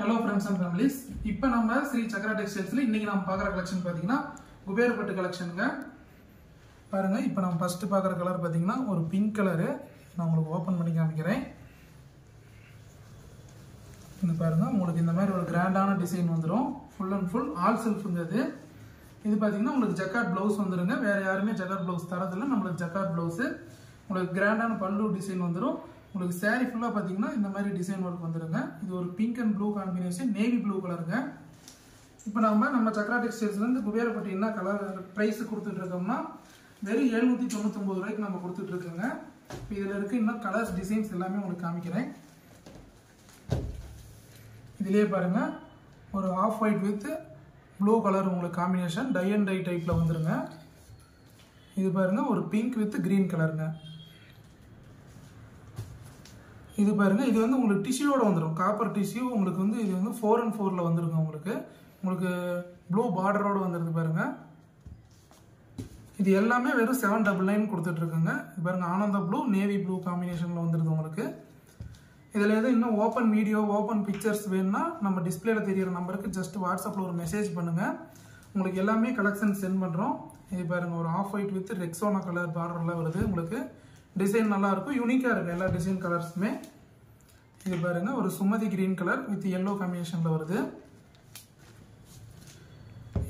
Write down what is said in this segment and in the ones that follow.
Hello friends and families. இப்போ நம்ம ஸ்ரீ சக்ரா டெக்ஸ்டைல்ஸ்ல இன்னைக்கு நாம பார்க்குற கலெக்ஷன் பாத்தீங்கன்னா குபேர பட்டு கலெக்ஷனுங்க. பாருங்க இப்போ நம்ம ஃபர்ஸ்ட் பார்க்குற கலர் பாத்தீங்கன்னா ஒரு பிங்க் கலர். நான் உங்களுக்கு ஓபன் பண்ணி காமிக்கிறேன். இந்த பாருங்க உங்களுக்கு இந்த மாதிரி ஒரு கிராண்டான டிசைன் வந்துரும். ஃபுல் அண்ட் ஃபுல் ஆல் செல்ஃப்ங்க இது. இது பாத்தீங்கன்னா உங்களுக்கு ஜக்கார்ட் ப்ளவுஸ் வந்துருங்க. வேற யாருமே ஜக்கார்ட் ப்ளவுஸ் தரதில்லை. நம்மளுக்கு ஜக்கார்ட் ப்ளவுஸ். உங்களுக்கு கிராண்டான பல்லு டிசைன் வந்துரும். உங்களுக்கு saree ஃபுல்லா பாத்தீங்கன்னா இந்த மாதிரி டிசைன் வர்க் வந்துருங்க. இது ஒரு pink and blue combination, navy blue கலருங்க. இப்போ நம்ம சக்ரா டெக்ஸ்டைல்ஸ்ல இருந்து குபேரப்பட்டி என்ன கலர் பிரைஸ் கொடுத்துட்டு இருக்கோம்னா வெறும் 799 ரூபாய்க்கு நம்ம கொடுத்துட்டு இருக்கோங்க. இப்போ இதுல இருக்க இன்னும் கலர்ஸ் டிசைன்ஸ் எல்லாமே உங்களுக்கு காமிக்கிறேன். இதுலயே பாருங்க ஒரு off white with blue colour உங்களுக்கு காம்பினேஷன் டை அண்ட் டை டைப்ல வந்துருங்க. இது பாருங்க ஒரு பிங்க் வித் கிரீன் கலருங்க. இது பாருங்க இது வந்து உங்களுக்கு டிஷ்யூவோட வந்துடும். காப்பர் டிஷ்யூ உங்களுக்கு வந்து இது வந்து 4&4ல வந்துருங்க. உங்களுக்கு ப்ளூ பார்டரோட வந்துருது பாருங்க. இது எல்லாமே வெறும் 799 கொடுத்துட்டு இருக்குங்க. இது பாருங்க ஆனந்தா ப்ளூ நேவி ப்ளூ காம்பினேஷன்ல வந்துருது உங்களுக்கு. இதுல எது இன்னும் ஓப்பன் வீடியோ ஓப்பன் பிக்சர்ஸ் வேணும்னா நம்ம டிஸ்பிளேல தெரியுற நம்பருக்கு ஜஸ்ட் வாட்ஸ்அப்ல ஒரு மெசேஜ் பண்ணுங்க. உங்களுக்கு எல்லாமே கலெக்ஷன் சென்ட் பண்றோம். இது பாருங்க ஒரு off white with Rexona colour பார்டர்ல வருது. உங்களுக்கு டிசைன் நல்லா இருக்கும், யூனிக்கா இருக்கு எல்லா டிசைன் கலர்ஸுமே. இது பாருங்க ஒரு Sumathi green colour with yellow காம்பினேஷன்ல வருது.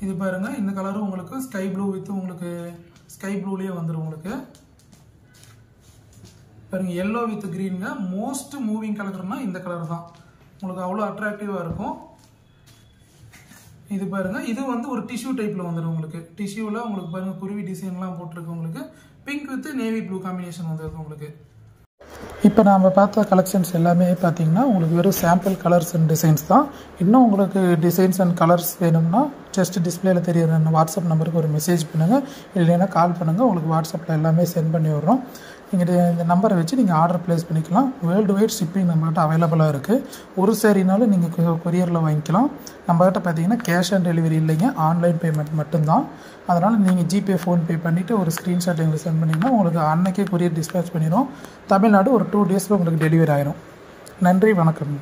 இது பாருங்க இந்த கலரும் உங்களுக்கு ஸ்கை ப்ளூ வித் உங்களுக்கு ஸ்கை ப்ளூலயே வந்துரும். உங்களுக்கு பாருங்க yellow வித் கிரீன்ங்க. மோஸ்ட் மூவிங் கலர்னா இந்த கலர் தான். உங்களுக்கு அவ்வளோ அட்ராக்டிவா இருக்கும். இது பாருங்க இது வந்து ஒரு டிஷ்யூ டைப்ல வந்துடும். உங்களுக்கு டிஷ்யூல உங்களுக்கு பாருங்க குருவி டிசைன்லாம் போட்டிருக்கு. உங்களுக்கு pink with navy blue combination வந்துருக்கு. உங்களுக்கு இப்போ நாம் பார்த்த கலெக்ஷன்ஸ் எல்லாமே பார்த்தீங்கன்னா உங்களுக்கு வெறும் சாம்பிள் கலர்ஸ் அண்ட் டிசைன்ஸ் தான். இன்னும் உங்களுக்கு டிசைன்ஸ் அண்ட் கலர்ஸ் வேணும்னா ஜஸ்ட் டிஸ்பிளேல தெரியுற வாட்ஸ்அப் நம்பருக்கு ஒரு மெசேஜ் பண்ணுங்கள், இல்லைன்னா கால் பண்ணுங்கள். உங்களுக்கு வாட்ஸ்அப்பில் எல்லாமே சென்ட் பண்ணி விட்றோம். நீங்கள் இந்த நம்பரை வச்சு நீங்கள் ஆர்டர் ப்ளேஸ் பண்ணிக்கலாம். வேர்ல்டு வைட் ஷிப்பிங் நம்மகிட்ட அவைலபிளாக இருக்குது. ஒரு சாரினாலும் நீங்கள் கொரியரில் வாங்கிக்கலாம். நம்மகிட்ட பார்த்தீங்கன்னா கேஷ் ஆன் டெலிவரி இல்லைங்க, ஆன்லைன் பேமெண்ட் மட்டும்தான். அதனால் நீங்கள் ஜிபே ஃபோன்பே பண்ணிவிட்டு ஒரு ஸ்க்ரீன்ஷாட் எங்களுக்கு சென்ட் பண்ணிங்கன்னா உங்களுக்கு அன்னைக்கே கொரியர் டிஸ்பேச் பண்ணிடும். தமிழ்நாடு ஒரு 2 டேஸில் உங்களுக்கு டெலிவரி ஆயிரும். நன்றி, வணக்கம்.